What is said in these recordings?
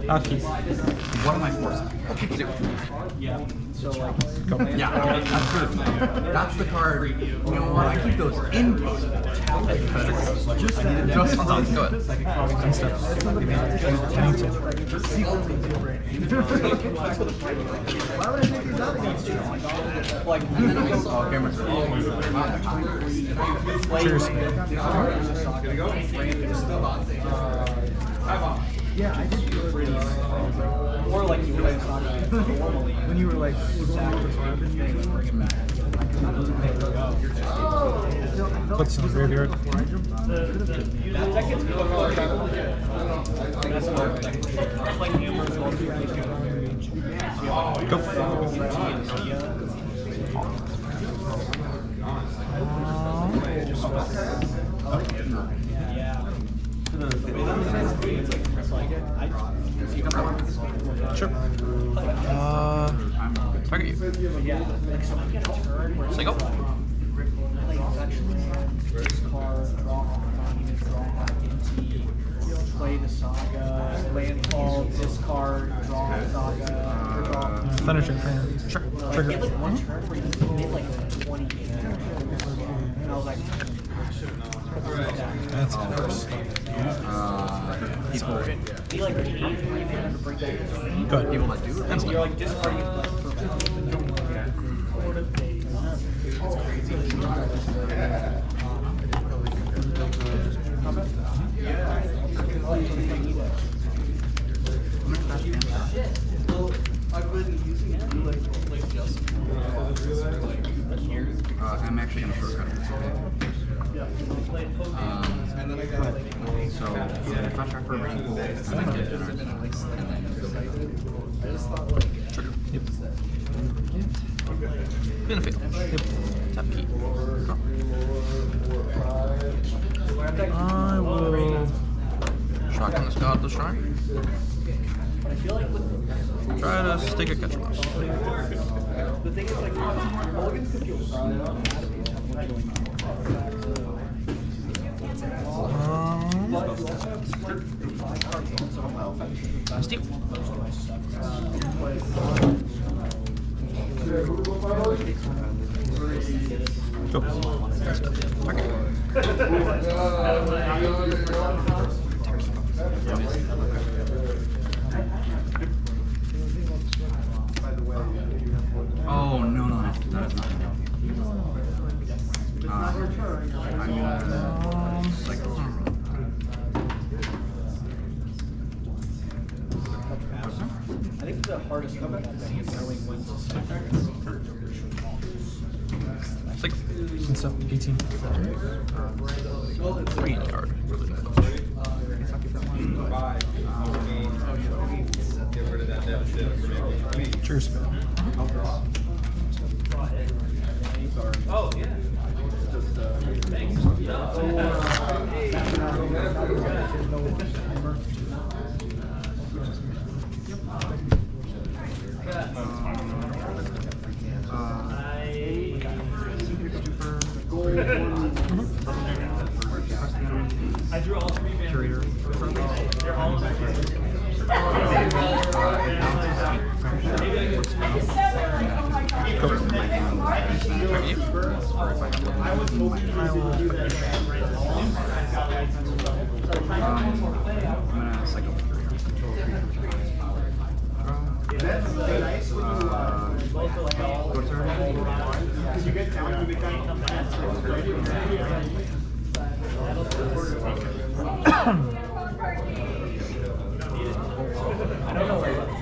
I'll keep. What am I forcing? Okay, 0. So like, Go. Yeah, that's good. That's the card. You know what? I keep those in post. Just I need to just done. Go ahead. why would I take these out against you? Like, Oh, cameras. Cheers. yeah, I just feel it. Or like you play normally. When you were like, bring it back. Puts in the graveyard. That gets me Go. Sure. Target you. Say go. Play the saga, landfall, discard, draw saga, draw. Finishing fan. Sure. Trigger. Like one turn where he made like 20 games. And I was like, That's first. People. he like paid for to bring that. Good. People that do it. And you're like discarding for I'm actually going to shortcut it. So, if I try for a rainbow, and then get generous, and then trigger. Yep. Benefit. Yep. Tap key. I will. Shotgun this god this shrine. Try to stick a catcher mouse. the thing is like Mulligans could feel Steal. Go. Target. Oh no, that is not gonna help. I'm gonna cycle. I think the hardest thing about that is knowing when to start. 6. What's up? 18. 3 card. Cheers. Oh yeah. I drew all 3 Curator. They're all of them. I was hoping I'm gonna cycle through. Go turn. Because you get down to the guy. I don't know where.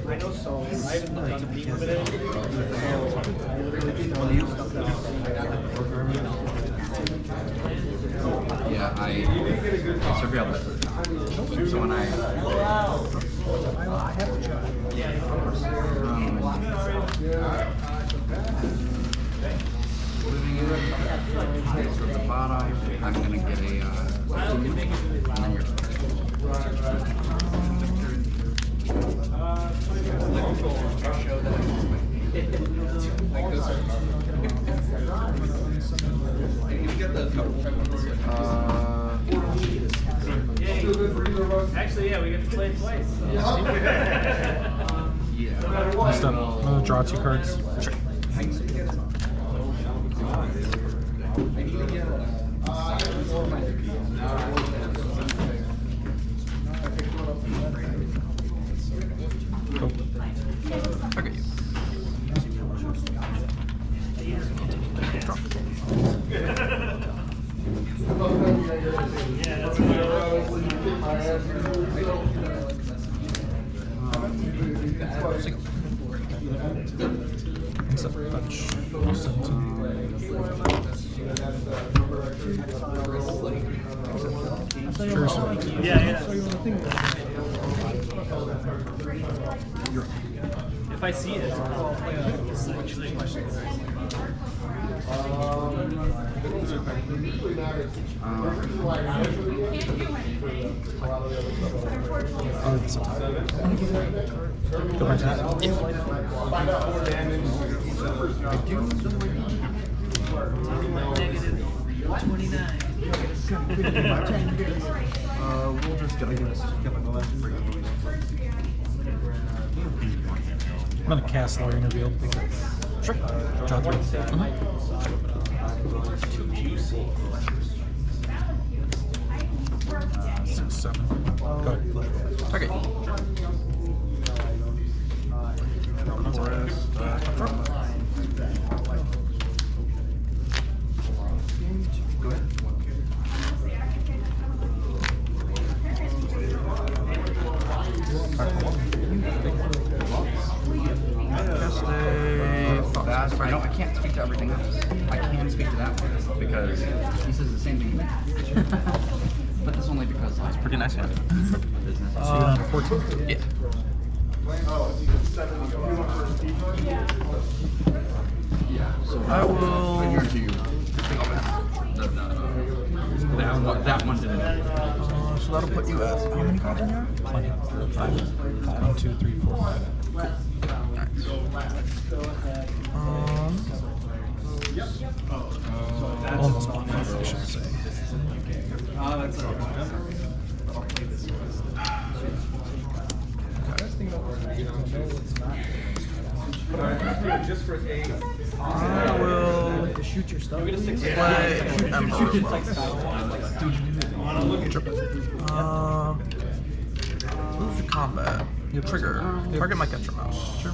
I know so. I haven't done a beat with it. So I literally just know the stuff that Yeah, I surveilled it. So when I living in it, so at the bottom, I'm gonna get a and then you're Actually, yeah, we get to play it twice. Yeah. Next up, I'm gonna draw 2 cards. Sure. Go. Okay. Next up, punch. Sure, sir. Yeah. If I see it, it's actually Oh, it's a tie. Go back to that. negative 29. We'll just get this. I'm gonna cast Lawyer Revealed. Sure. Draw 3. Too juicy. 6, 7. Go ahead. Okay. Go ahead. I can't speak to everything else. I can speak to that one because he says the same thing. But that's only because it's pretty nice one. Business. So you're on 14? Yeah. Yeah. So I will. I guarantee you. That one didn't. So that'll put you at how many cards in here? Plenty. 5. 1, 2, 3, 4, 5. Almost 5, I should say. I will Shoot your stuff. play Emperor. Move to combat. Trigger. Target my Ketramos. Sure.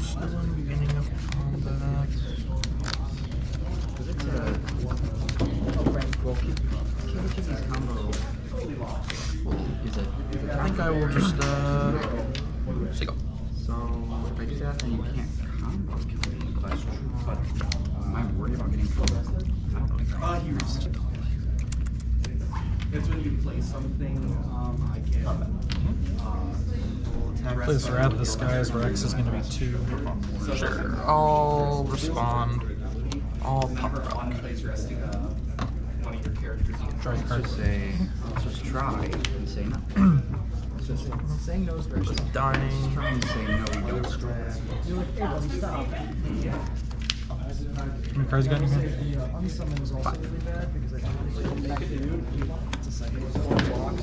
Still in beginning of combat. I think I will just Seagull. So if I do that, then you can't combo kill me. But am I worried about getting killed? It's when you play something, I can. Play this Wrath of the Skies where X is going to be 2. Sure. I'll respond. I'll pop it up. Try card. Let's just try and say no. Saying no is very strong. Dying. Try and say no, we don't. You're like, hey, buddy, stop. How many cards you got in your hand? The unsummon is also really bad because I can back to it's a second. 4 blocks.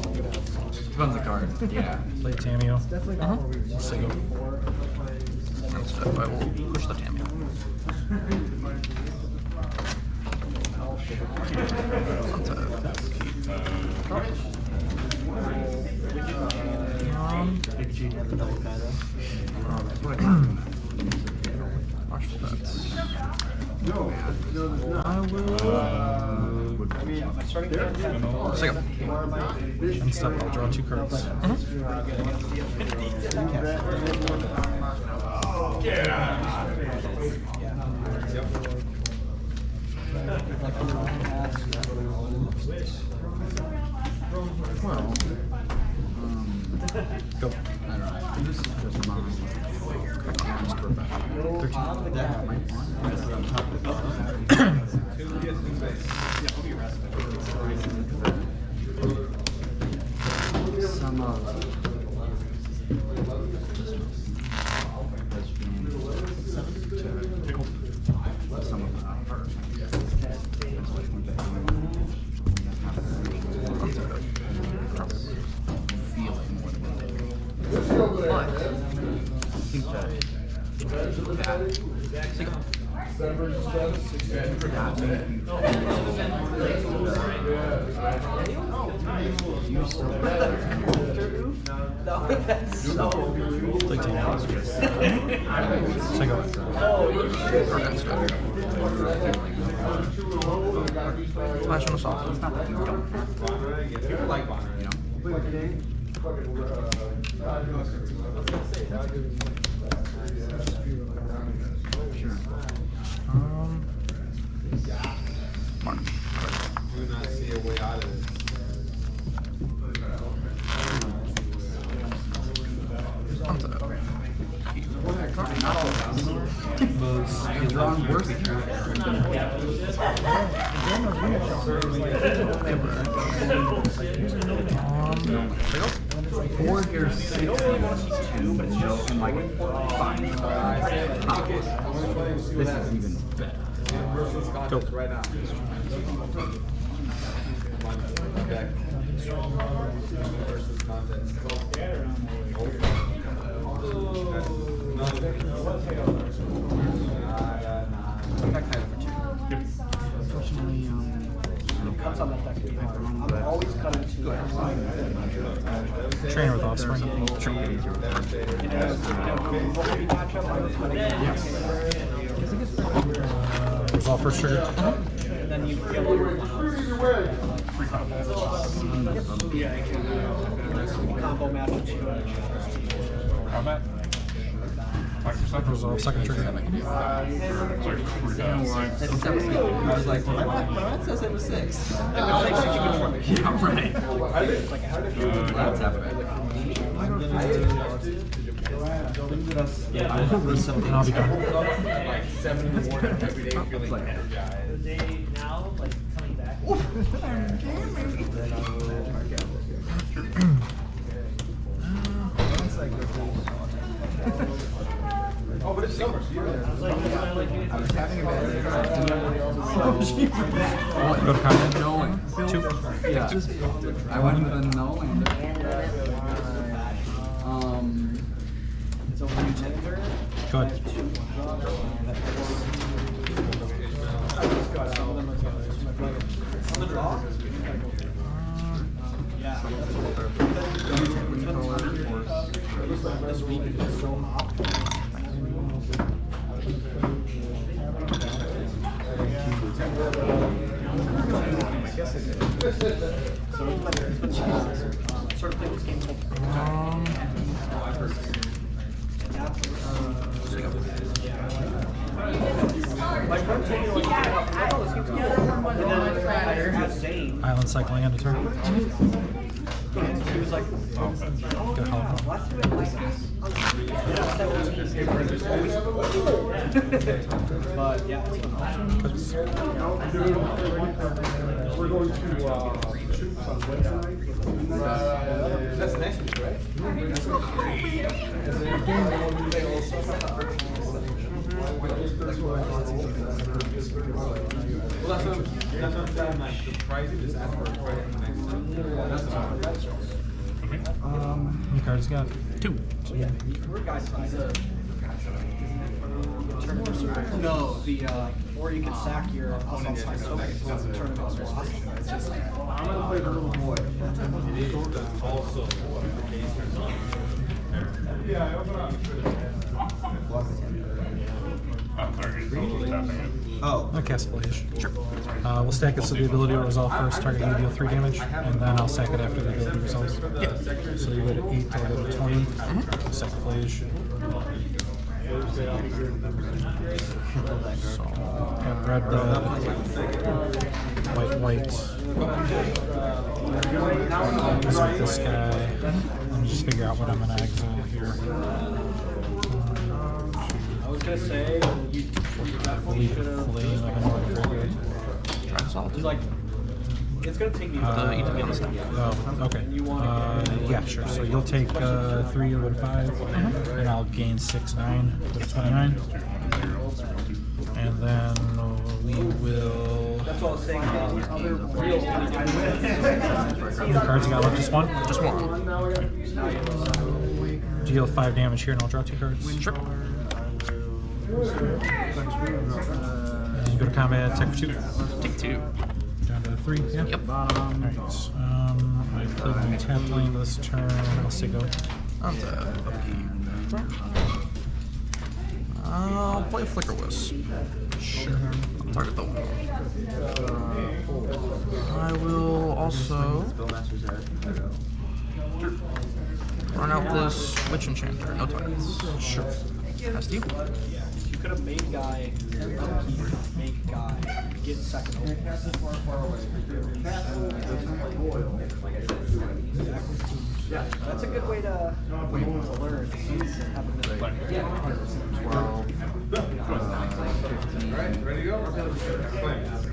Depends on the card. Yeah. Play Tameo. Definitely not where we've Seagull. Instead, I will push the Tameo. Watch the bets. I will. Seagull. And step. I'll draw 2 cards. Well, Go. I don't know. This is just mine. Some of has been to some of the art. So I think that feel it more than they do. But I think Flash on the soft. it's not that you don't Sure. Mark. Do not see a way out of this. Onto that. Not all of them. I've drawn worse. Four here, 6, 2, but it's just in like 5. This is even better. Go. Right now. Okay. Versus contest. Unfortunately, Cuts on that deck would be hard. I'm always cutting to Trainer with offspring. Sure. Resolve first trigger. and then you get all your combo matchups. Combat? Resolve second trigger. I was like, that says it was 6. Yeah, right. That's happening. And I'll be done. Like 7 in the morning every day feeling Like- energized. The day now, like coming back. Oh, but it's summer, so you're there. I was like, I was having a bad day. Go to combat. Knowing. 2. Yeah. I went with a knowing. It's over you tender. Go ahead. On the draw? Yeah. This week is so hot. I guess it is. So it's been sort of played this game my friend told me like, oh, this game's cool. And then I asked Zane, Island cycling end of turn. and he was like, Get a hell. but yeah, it's an option. We're going to troops on Wednesday. That's next week, right? Well, that's what I'm saying. Like, the pricing just ask for a price for next time. That's all. Your card's got 2. No, or you can sack your opponent's tokens once the tournament's lost. It's just I'm gonna play the little boy. It is also yeah, I open up. Oh. I'll cast Flash. Sure. We'll stack it so the ability will resolve first, target you deal 3 damage, and then I'll sack it after the ability resolves. Yeah. So you go to 8, I'll go to 20. Sack Flash. So, have red, white. Insert this guy. Let me just figure out what I'm going to exile here. I was gonna say you definitely Leave should it have. flame of an order. It's like It's gonna take me. The ETB on the stack. Oh, okay. Yeah, sure. So you'll take 3, you'll go to 5, and I'll gain 6, 9, go to 29. And then we will. That's what I was saying about other real. How many cards you got left? Just one? Just one. Deal 5 damage here, and I'll draw 2 cards. Sure. And you go to combat, attack for 2. Take 2. Down to 3, yeah? Yep. Alright. I played the tap lane this turn. I'll say go. I'll play Flicker Wisp. Sure. I'll target the one. I will also run out this Witch Enchanter. No targets. Sure. That's you. You could have made guy, make guy, get second. That's a good way to learn.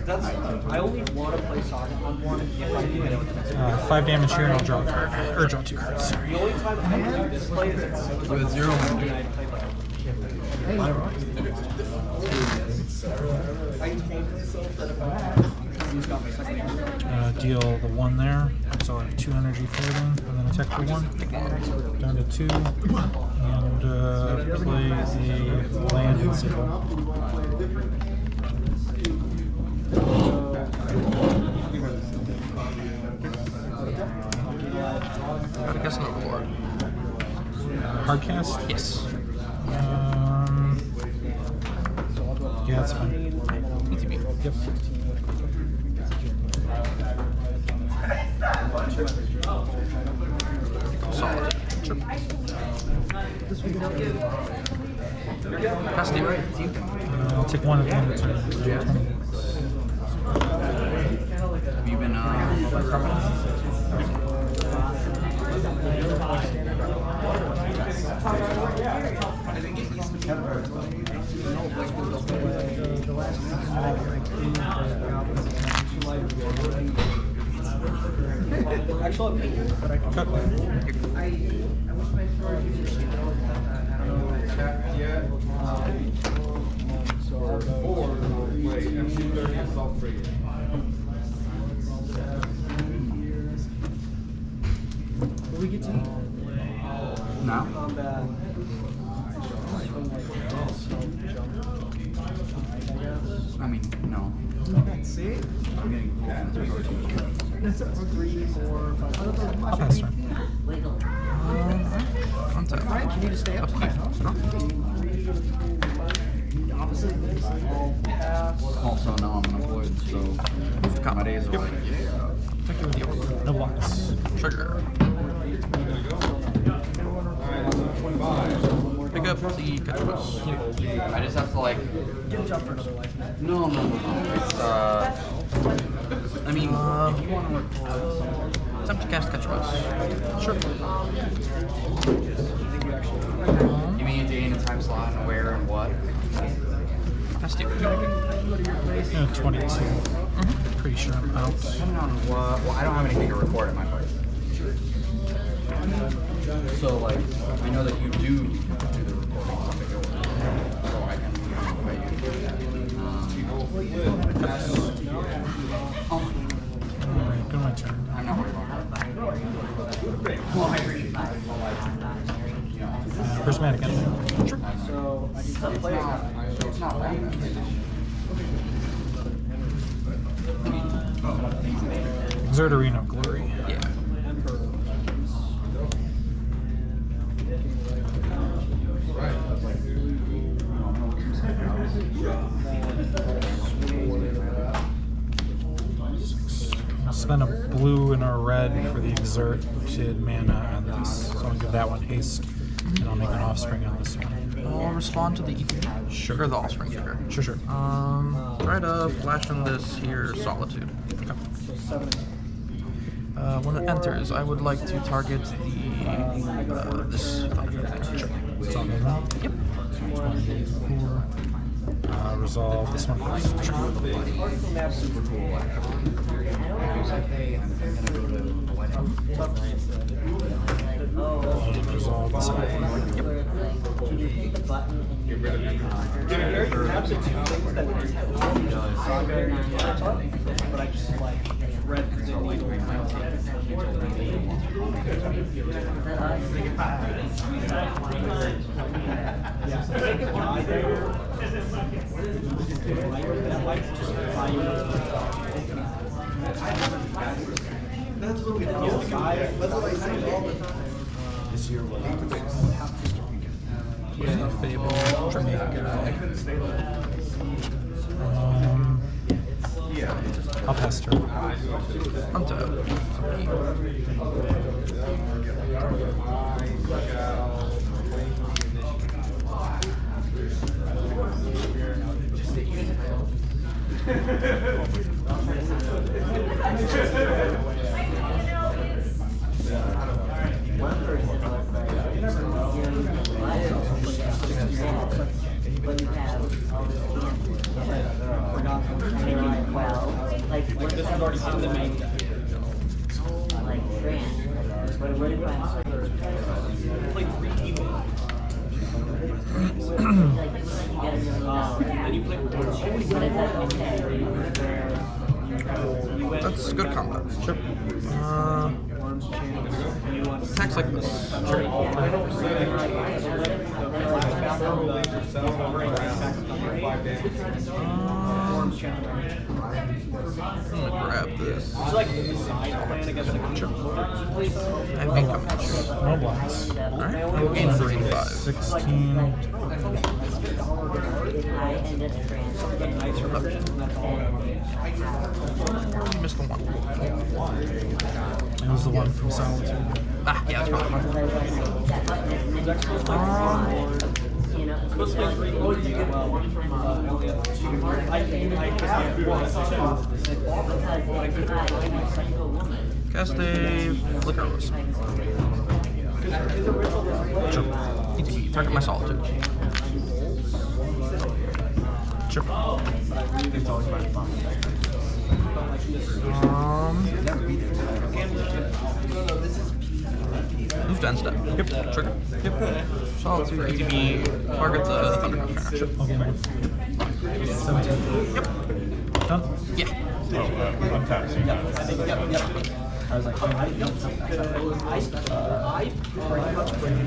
That's. I only want to play Saga on one if I can get it with the next. 5 damage here, and I'll draw a card. Or draw 2 cards. Sorry. The only time I do this play is it's like 0 and I play like. Deal the 1 there. So I have 2 energy floating, and then attack for 1. Down to 2. And play the land and signal. I guess no reward. Hard cast? Yes. Yeah, that's fine. ETB. Yep. Solid. Sure. Pass you. I'll take 1 at the end of the turn. Have you been Actually, Cut. will we get to No. combat? I mean, no. See? I'm getting It's 3, 4, 5. I'll pass turn. untap. Frank, you need to stay up tonight, huh? Opposite. All pass. Also, now I'm unemployed, so my days are like, yeah. No blocks. Trigger. Pick up the Ketchupus. I just have to like. Get a jump for another life. No. It's I mean, if you want to record, attempt to cast Ketchupus. Sure. You mean a day and a time slot and where and what? Cast you. 22. Pretty sure I'm out. Depending on what. Well, I don't have anything to record at my place. So like, I know that you do the recording of the door, so I can pay you. Alright, go my turn. I'm not worried about that. Well, I appreciate that. Prismatic Enemy. Sure. So I need to play It's not bad. Exert Arena of Glory. Yeah. I'll spend a blue and a red for the Exert, which did mana on this. So I'll give that one haste, and I'll make an offspring on this one. I'll respond to the ETB. Sure. Or the offspring trigger. Sure. Try to flash in this here Solitude. Okay. When it enters, I would like to target the this thunder thing. Sure. It's all good. Yep. 24. Resolve this one first. That's super cool, actually. He was like, hey, I'm gonna go to a wedding. Resolve this one. Have the two things that we just have Saga and but I just like read the That's what we do. That's what I say all the time. This year was Fable, Jamaica. I'll pass turn. I'm done. This was already in the main deck. Played 3 people. Then you played That's good combo. Sure. Attacks like this. Sure. I'm gonna grab this. Would you like to decide plan against the Sure. I have income. No blocks. Alright, I'll gain 45. 16. You missed the one. It was the one from Solitude. Ah, yeah, that's probably fine. Supposed to play 3 goals as well. Cast a Flicker Wisp. Sure. ETB, target my Solitude. Sure. Move to end step. Yep. Trigger. Yep. Solitude, ETB, target the Thunder Container. Sure. Okay, man. 17. Yep. Done? Yeah. I was like,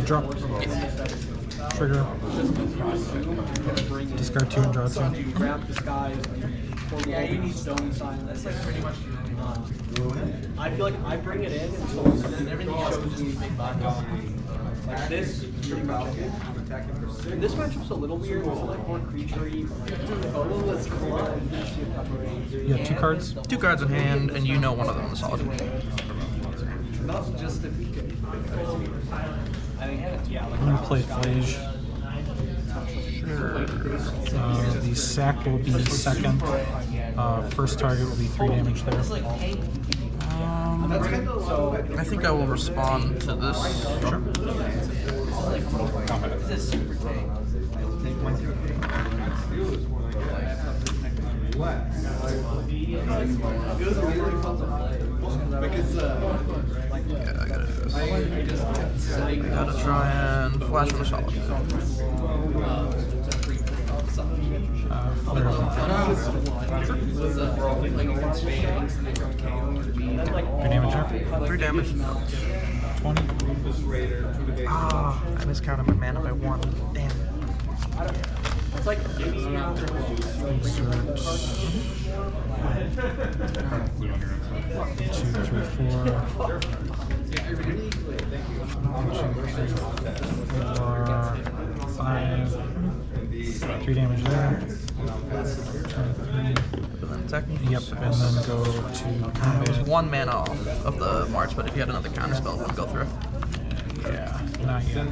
Drop. Trigger. Discard 2 and draw 2. grab this guy. Yeah, you need stone sign. That's like pretty much. I feel like I bring it in and then everything shows me like this. Pretty much. And this matchup's a little weird. It's like more creature-y. Oh, let's collide. You have 2 cards. 2 cards in hand, and you know one of them is Solitude. Not just a PK. I think, yeah, like I'm going to play Flage. Sure. The sack will be second. First target will be 3 damage there. I think I will respond to this. Sure. Yeah, I gotta do this. Gotta try and flash on the Solitude. Flare. 3 damage there. 3 damage. 20. Ah, I miscounted my mana by 1. Damn. it's like Insert. 2, 3, 4. 5. 3 damage there. 23. Attack. Yep, and then go to It was combat. 1 mana off of the March, but if you had another counter spell, it wouldn't go through. Yeah, not yet.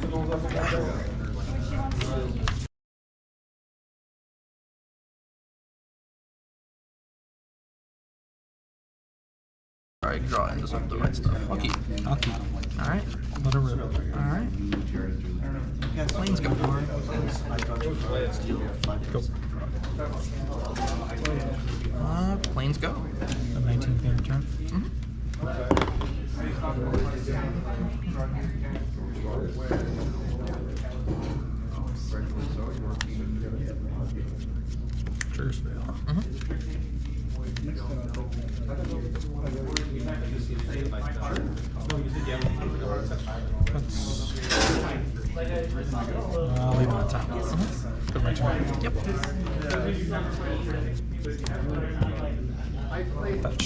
Alright, draw into some of the right stuff. I'll keep. I'll keep. Alright. Let it rip. Alright. Planes go. Go. Planes go. The 19th game turn. Triggers fail. I'll leave it on top. Put my turn. Yep. Fetch.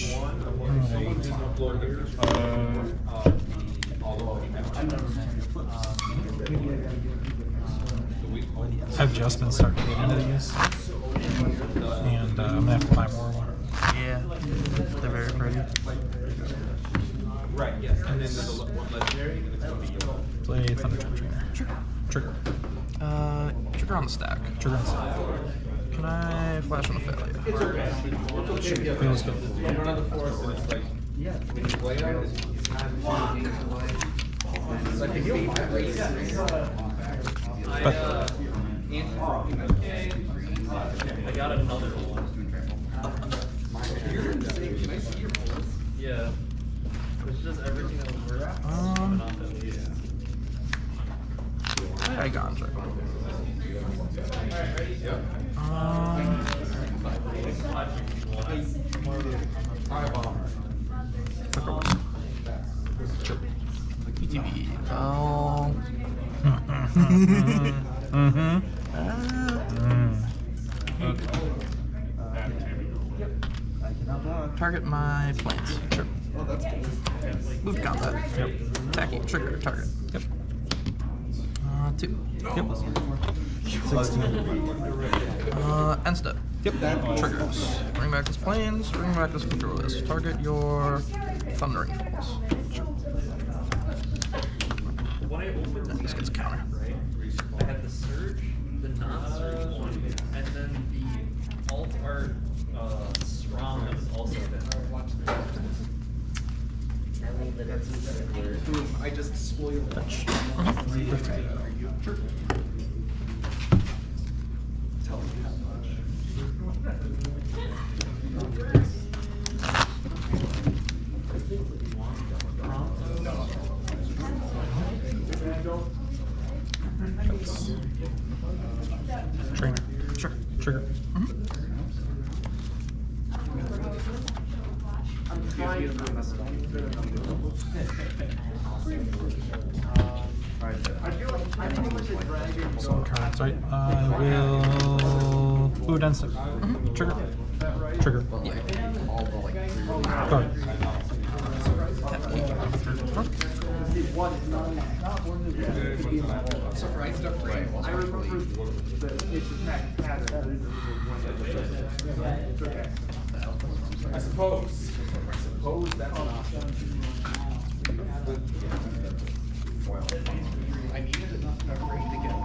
I've just been starting to get into these, and I'm gonna have to buy more of them. Yeah. They're very pretty. Right, yes. And then there's a one legendary, and it's going to be yellow. Play Thundertrap Trainer. Trigger. Trigger on the stack. Trigger on stack. Can I flash on a failure? Feels good. One of the four, so it's like, when you play it, it's like the favorite race. But I got another one. Yeah. It's just everything that was worth coming off at least. I got check. ETB. Oh. Target my plants. Sure. Move combat. Yep. Attacking. Trigger. Target. Yep. 2. Yep. 16. End step. Yep. Triggers. Bring back this planes. Bring back this Figureless. Target your Thundering Falls. Sure. When I opened Then this gets a counter. I had the Surge, the non-Surge one, and then the alt art SRAM that was also there. I just spoiled Fetch. Trainer. Sure. Trigger. Some cards, right? I will. Ooh, done step. Trigger. Trigger. Go ahead. Surprised up right. I remember that it's attack pattern. I suppose that's an option. I needed enough memory to get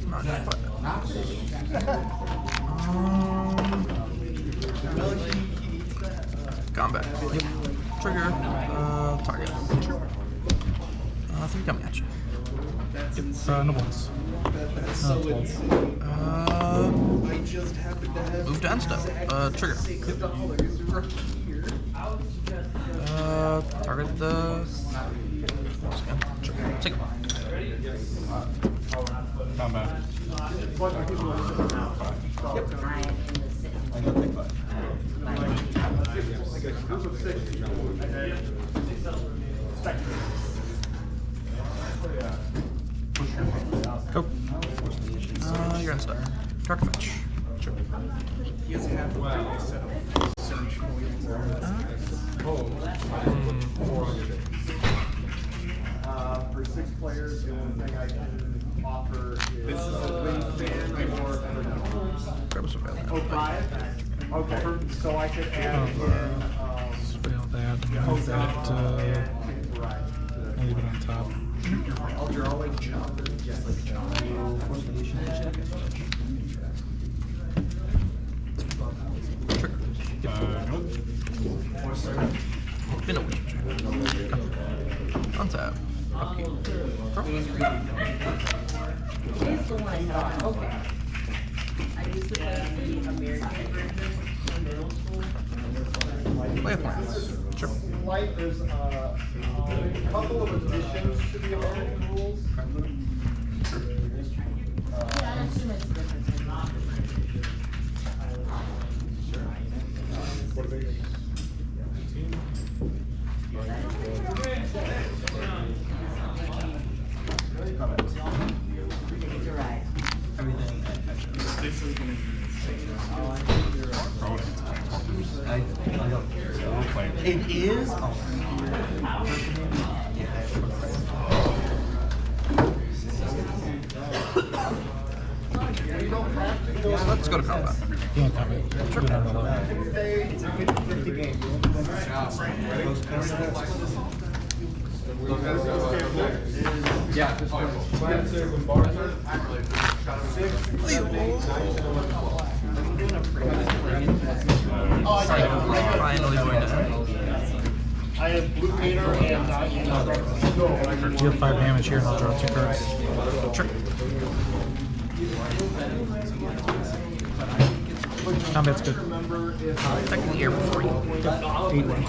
Not yet. Combat. Yep. Trigger. Target. 3 coming at you. No points. That's so insane. I just happened to have Move to end step. Trigger. $6 for here. Target the. Trigger. Take it. Combat. Go. You're in star. Dark fetch. Sure. He has half a day set up. Search for 6 players, the only thing I can offer is this is a wingspan or Grab a surveillance. 5. Okay, so I could add in Fail that. Move that. right. Leave it on top. I'll draw like jump, just like jump. Trigger. Been a week. Untap. Upkeep. He's the one I thought. Okay. I used to play the American version in middle school. Play a plans. Sure. Slight, there's a couple of additions to the American rules. Yeah, I don't see much difference. You're right. It is? Oh. Let's go to combat. Yeah, combat. Sure. Good on the low. It's a 50-50 game. Yeah. Finally going to end. I have blue painter and You have 5 damage here, and I'll draw 2 cards. Sure. Combat's good. Taking the air for free. 8 1.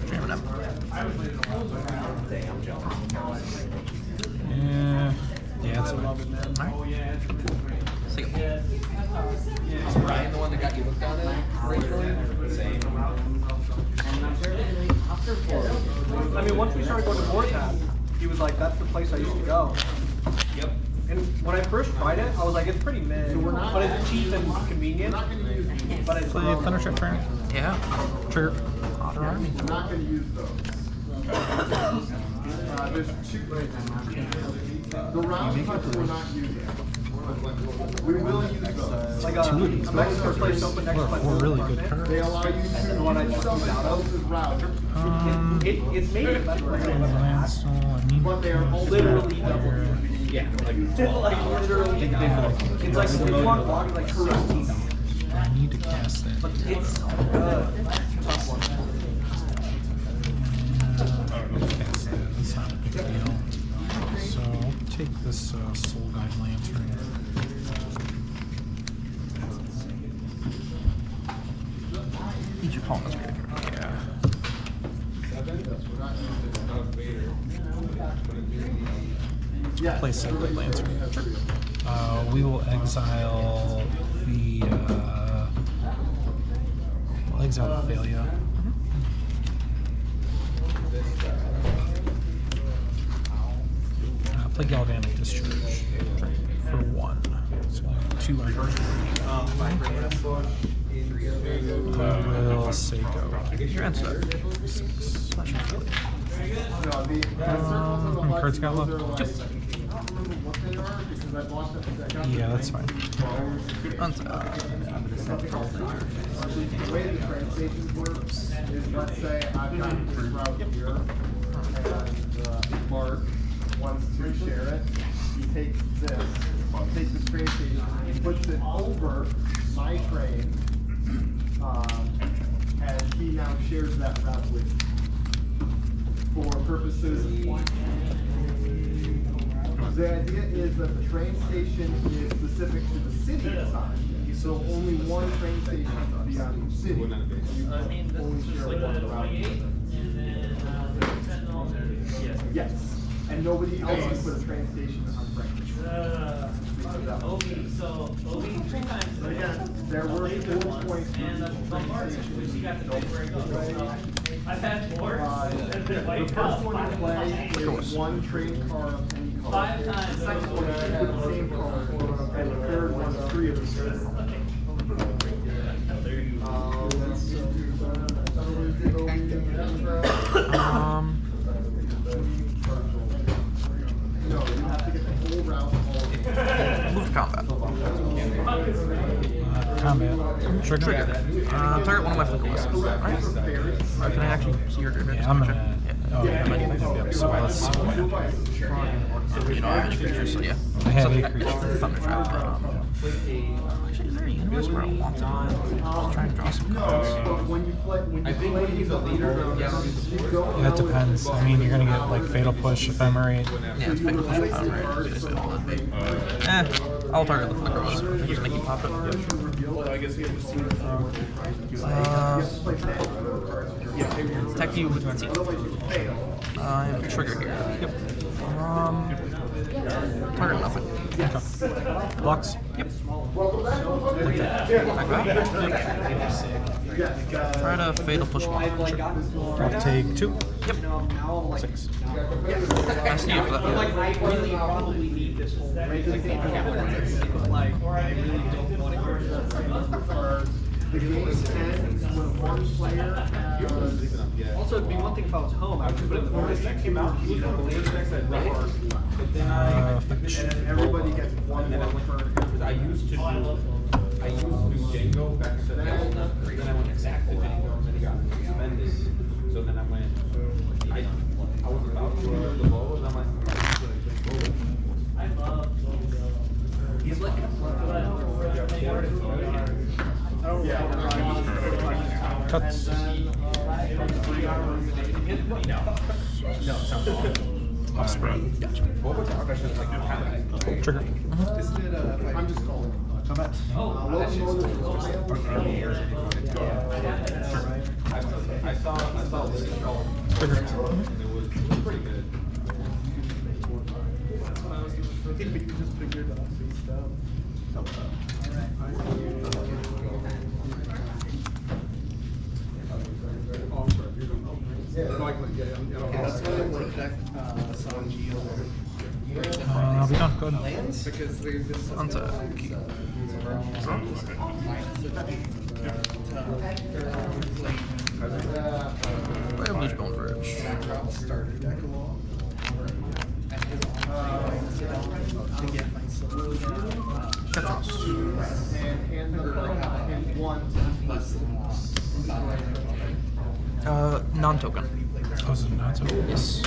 Jamming up. Yeah, it's fine. Alright. See ya. Is Brian the one that got you hooked on it originally? I mean, once we started going to Orzhov, he was like, "That's the place I used to go." Yep. And when I first tried it, I was like, "It's pretty mid, but it's cheap and convenient." But it's Play Thunderstrike turn. Yeah. Trigger. Otter Army. I'm not going to use those. There's 2. The round cuts we're not using. We will use those. like 2 of these. a Mexico place open next to my 4 really good apartment. They cards. allow you to The one I just summon moved out of. those as routes, It's maybe the best place I've ever had. Landstone, I need but they are to literally here. Yeah. Like literally, it's like if you want to walk like 16. I need to cast that. But it's tough one. Cast that. That's not a big deal. So I'll take this Soul Guide Lantern. Each opponent's graveyard. yes. Play Sacred Lantern. We will exile the we'll exile the Thalia. Play Galvanic Discharge for 1. So 2 items. I will say go. Your end step. 6. That should kill you. Cards got left. Yeah, that's fine. Untap. The way the train stations works is, let's say I've got this route here, and Mark wants to share it. He takes this train station, he puts it over my train, and he now shares that route with me. For purposes, the idea is that the train station is specific to the city side, so only one train station can be on each city. You only share one route. Yes, and nobody else can put a train station on Franklin. But again, there were 4 points for each train station. I've had more. The first one to play is 1 train car of any color. 5 times. The second one is with the same color, and the third one is 3 of the same color. No, you have to get the whole route. Move to combat. Combat. Trigger. Trigger. Target one of my flicker wisps. Alright. Or can I actually see your graveyard? Yeah, I'm Just gonna check. Oh, yeah. Yep, so let's see. You don't have any creatures, so yeah. I have So- a creature. Thunder Trap, but actually, is there a universe where I want to I'll try and draw some cards? I think when he's a leader, Yeah, it depends. I mean, you're gonna get like Fatal Push, Ephemerate. Yeah, it's Fatal Push Power, right? It's basically all it'd be. I'll target the Flicker Wisp. Just make you pop it. Attack you with teeth. I have a trigger here. Yep. Target nothing. Blocks. Yep. Like that. Try to Fatal Push one. I'll take 2. Yep. 6. I see you for that. Like, I really probably need this whole break. Like, I really don't want to. The game ends when one player has... Also, it'd be one thing if I was home, I would just put it in the first deck came out, you know, the first deck's that but then I Fetch. Everybody gets one then I went because I used to do Django back to then I went back to Django and then it got tremendous. So then I went I was about to learn the bow and I'm like I love he's like Cuts. no, it sounds awful. Off spread. Gotcha. what was our question like kind of Trigger. I'm just calling. Combat. I saw this Trigger. and it was pretty good. I think we just figured out face down. I'll be done. Go ahead. Untap. Play a Blues Bone Verge. Non-token. Oh, is it not so? Yes.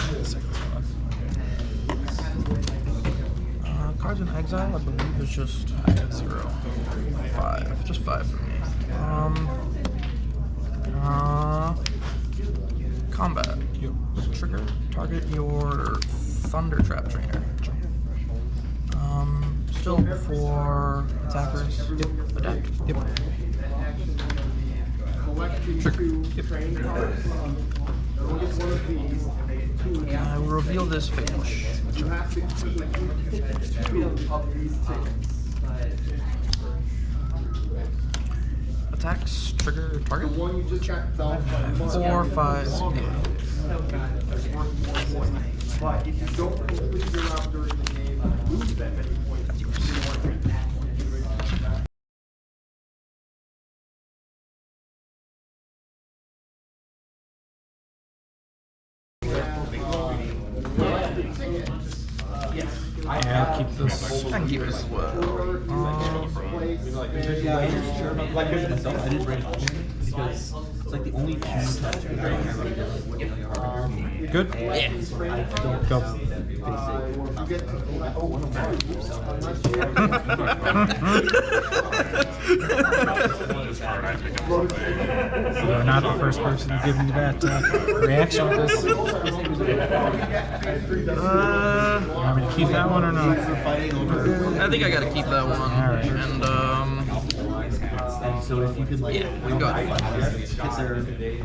Cards in exile, I believe, is just 0. 5. Just 5 for me. Combat. Trigger. Target your Thunder Trap Trainer. Still for attackers. Yep. Adapt. Yep. Trigger. Yep. I will reveal this finish. You have to keep 2 of these tickets. Attacks, trigger, target. The one you just got dealt by 4, 5, 8. But if you don't complete your round during the game, you lose that many points. That's yours. Yeah, I'll keep this. I can keep it as well. Like because myself, I didn't write it because it's like the only two that Good? Yeah. Go. You're not the first person to give me that reaction with this. You want me to keep that one or no? I think I gotta keep that one. Alright. And So if you could like yeah, we got it. get their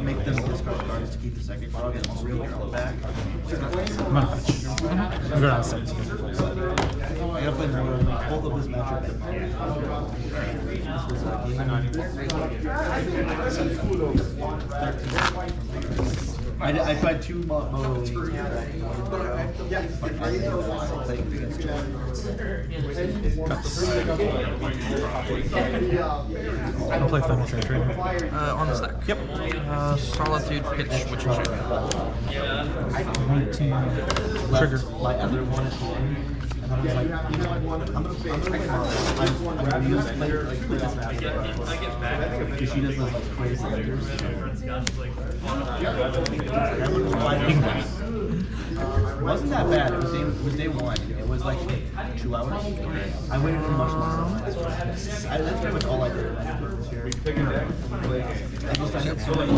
make them discard cards to keep the second card and also bring your own back. I'm gonna fetch. I'm going outside. I gotta play both of this matchup. This was I tried 2 Moto Leagues. I'll play Thunder Trainer. On the stack. Yep. Solitude, pitch, which is your 19. Trigger. My other one at home, and I was like, you know what? I'm gonna play I'm use play this I get back. because she does those like crazy letters. Wasn't that bad. It was day one. It was like 2 hours. I waited for much longer. That's pretty much all I did. I just I had so many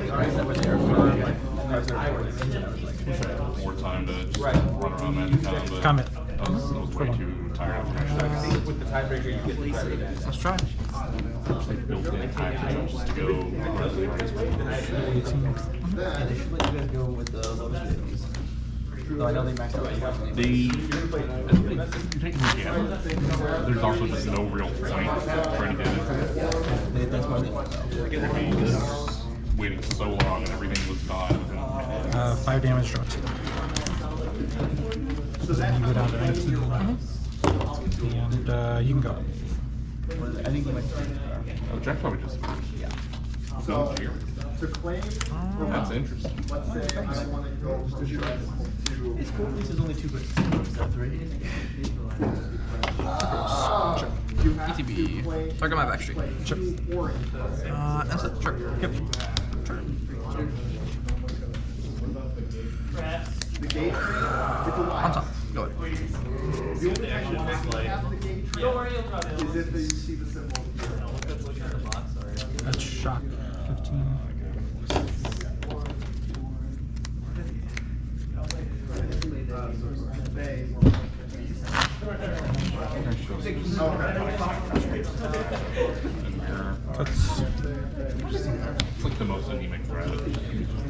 cards that were there for like cards that were More time to just run around that town, but Comment. I was way too tired after With the tiebreaker, you get the credit. Let's try. built-in time just to go. Yeah, they should let you guys go with the lowest babies. Though I know they maxed out like twice. Technically, yeah. There's also just no real point trying to get it. That's why they want though. Because waiting so long and everything was gone. 5 damage, draw 2. So then you go down to 19. And you can go. I think you might. Oh, Jack probably just. Yeah. So, to claim, That's interesting. let's say I want to go from US to. It's cool. At least there's only 2 but 3. You have to ETB. play. Target my backstreet. Sure. Instant. Sure. Yep. The gate tree, it's a On wild. top. Go ahead. The only thing you have to have the gate tree is if you see the symbol here. That's shock 15. That's It's like the most anemic threat.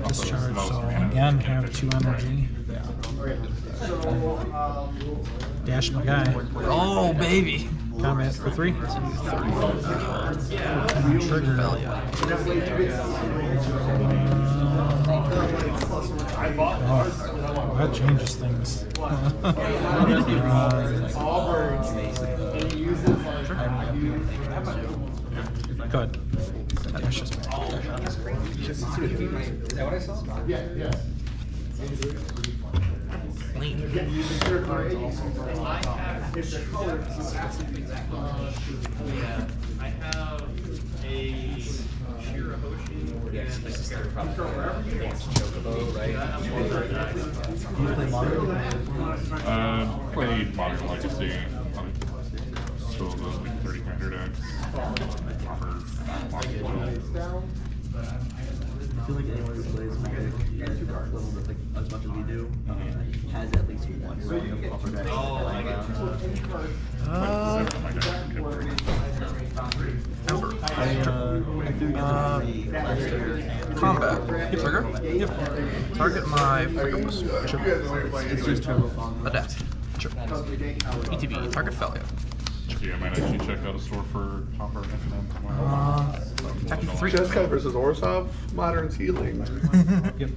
discharge. So again, have 2 energy. Dash my guy. Oh, baby. Comment for 3. Trigger. Oh, that changes things. Good. Dash is back. Is that what I saw? Yeah, yes. Lean. It's the color. Yeah, I have a Shirahoshi and a Scarecrow. Do you play modern? Played Modern Legacy. Still those like 30 commander decks. I feel like anyone who plays Magic at level that's like as much as we do has at least one run of upper deck. I threw together 3 last year. Combat. Trigger. Yep. Target my Frickless. Sure. It's just Turbo Fong. Adapt. Sure. ETB. Target failure. Yeah, I might actually check out a store for Hopper F&M tomorrow. Attacking 3. Jeskai versus Orzhov, Modern's healing. Yep.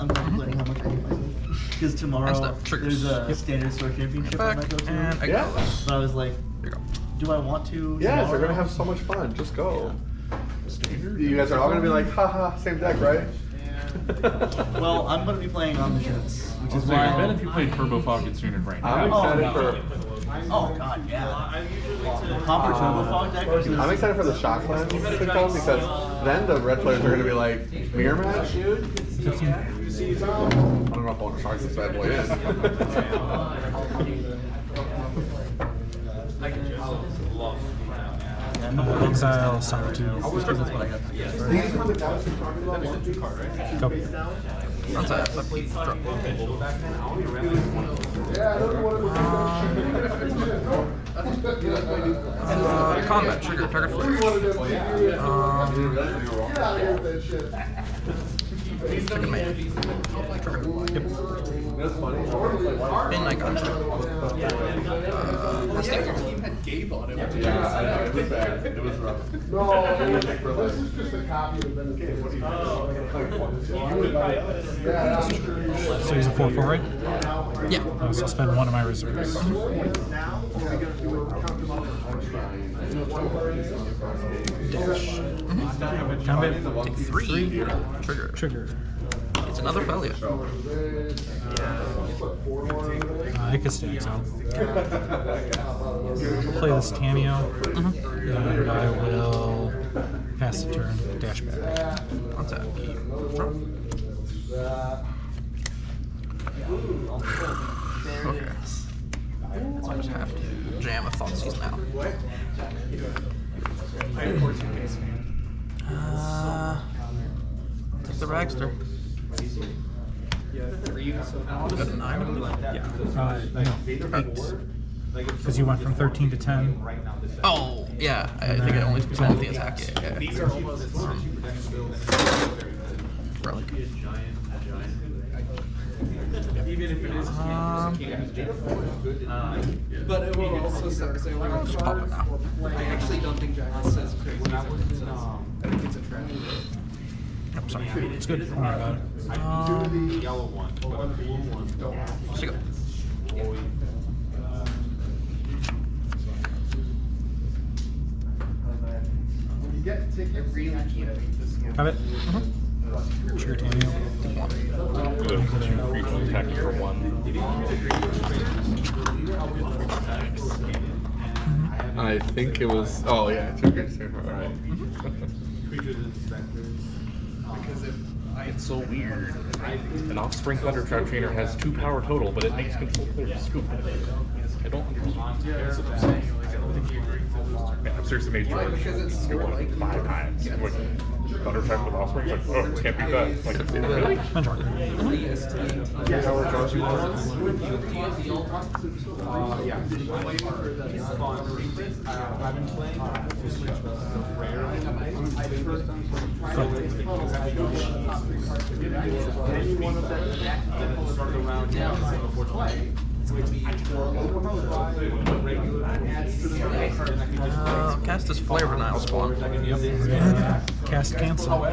I'm contemplating how much I need myself. Because tomorrow Instant triggers. there's a standard store championship I Back might go to. and I Yeah. go. But I was like, There you go. do I want to? Yes, they're tomorrow? gonna have so much fun. Just go. You guys are all gonna be like, haha, same deck, right? Well, I'm gonna be playing Omniscience, which is So I bet why. if you played Turbo Fog, it's sooner right I'm now. excited no. for. Oh god, yeah. Copper Turbo Fog deck. I'm excited for the shock lens to come because then the red players are gonna be like, mirror match. I don't know if I want to shark this bad boy in. Exile Solitude. That's what I got. Go. Untap. Drop. Combat. Trigger. Target 4. Second man. Trigger. Yep. And I got Gabe on it. Yeah, I know, it was bad. It was rough. No, this is just a copy of the game. What do you Yeah, So he's a 4/4, right? Yeah. So I'll spend 1 of my reserves. Dash. Combat. Take 3. Trigger. Trigger. It's another failure. I could stay exiled. Play this Tameo, and I will pass the turn, dash back. Attack. Sure. Okay. I just have to jam a Thoughtseize now. Take the Ragster. Got a 9, I believe? Yeah. No, 8. Because you went from 13 to 10. Oh, yeah. I think it only depends on the attack. Yeah. Relic. Even if it is but it will also suck. So Just pop it now. I actually don't think Jack says crazy. I think it's a trap. I'm sorry. It's good. Don't worry about it. Yellow one, but a blue one. So you go. You get to take your green Have it? Trigger Tameo. Good. Creature attacking for 1. I think it was. Oh yeah, 2 creatures. Alright. It's so weird. An Offspring Thundertrap Trainer has 2 power total, but it makes control players scoop. I don't understand. I've seriously made George scoop like 5 times. Like, Thundertrap with Offspring, like, oh, can't beat that. Like, really? How are George Cast this Flavor Nile Spawn. Yep. We're gonna cast cancel.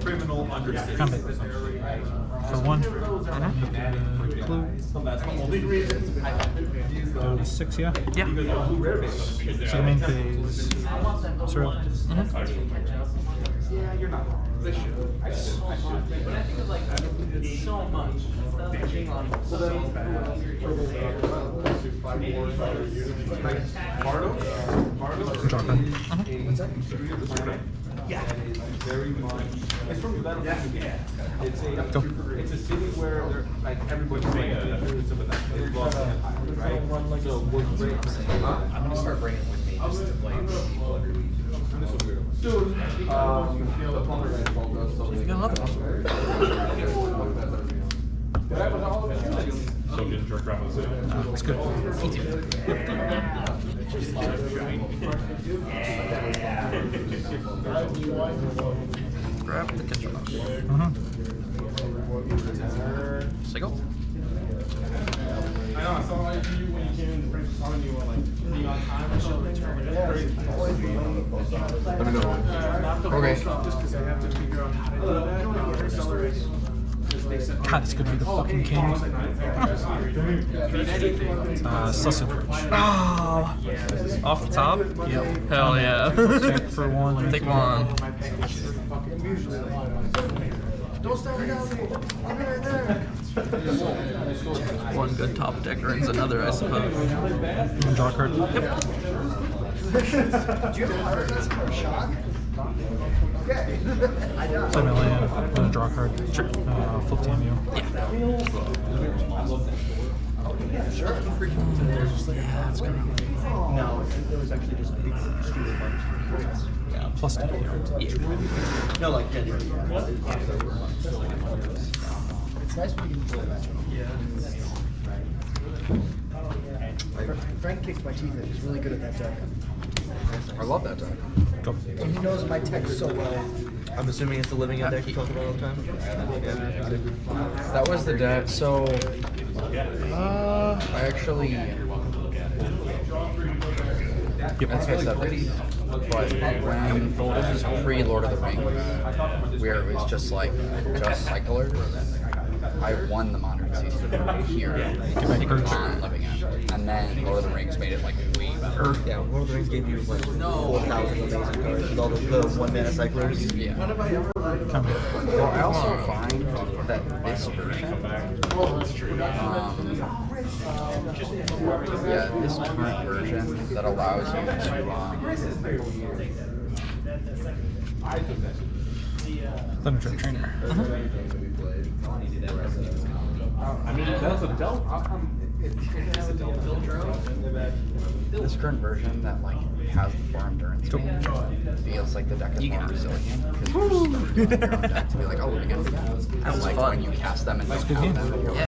Criminal understatement. Combat. For 1. Clue. Down to 6, yeah? Yeah. So the main phase. Zero. Yeah, you're not wrong. They should. But I think it's like it's so much. Being on Draw card. Yeah. Very much. It's from the battle. Yeah. It's a city where like everybody's saying right? So we're great. I'm gonna start bringing with me just to play with people every week. Dude, You got another one. So getting jerked around with it. That's good. Grab the kitchen mouse. Sigil. I know, I saw you when you came in, the French telling you like being on time and shit. Let me know. Okay. Just because I have to figure out how to do that. God, it's gonna be the fucking king. Sausage Bridge. Oh, off the top? Yep. Hell yeah. Check for 1. Take 1. Don't start without me. I'll be right there. One good top decker and another, I suppose. Draw card. Do you have hardness for a shock? Okay. Play my land. I'm gonna draw a card. Sure. Flip Tameo. Sure. No, it was actually just a big stupid one. Yeah, plus 2. No, like genuinely. It's nice when you can pull that. Frank kicks my teeth in. He's really good at that deck. I love that deck. Go. And he knows my tech so well. I'm assuming it's the living deck you talk about all the time. That was the deck. So, I actually. Yep. That's really pretty. But when this is pre-Lord of the Rings, where it was just cycler, I won the modern here, like on living it, and then Lord of the Rings made it like way better. Yeah, Lord of the Rings gave you like 4,000 amazing cards with all the 1 mana cyclers. Yeah. Come here. Well, I also find that this version, this current version that allows you to, Thunder Trap Trainer. I mean, that's a Delta. this current version that like has the 4 endurance feels like the deck is more resilient because you're just your own deck to be like, oh, we're gonna do that. And like when you cast them and don't have them, you're like,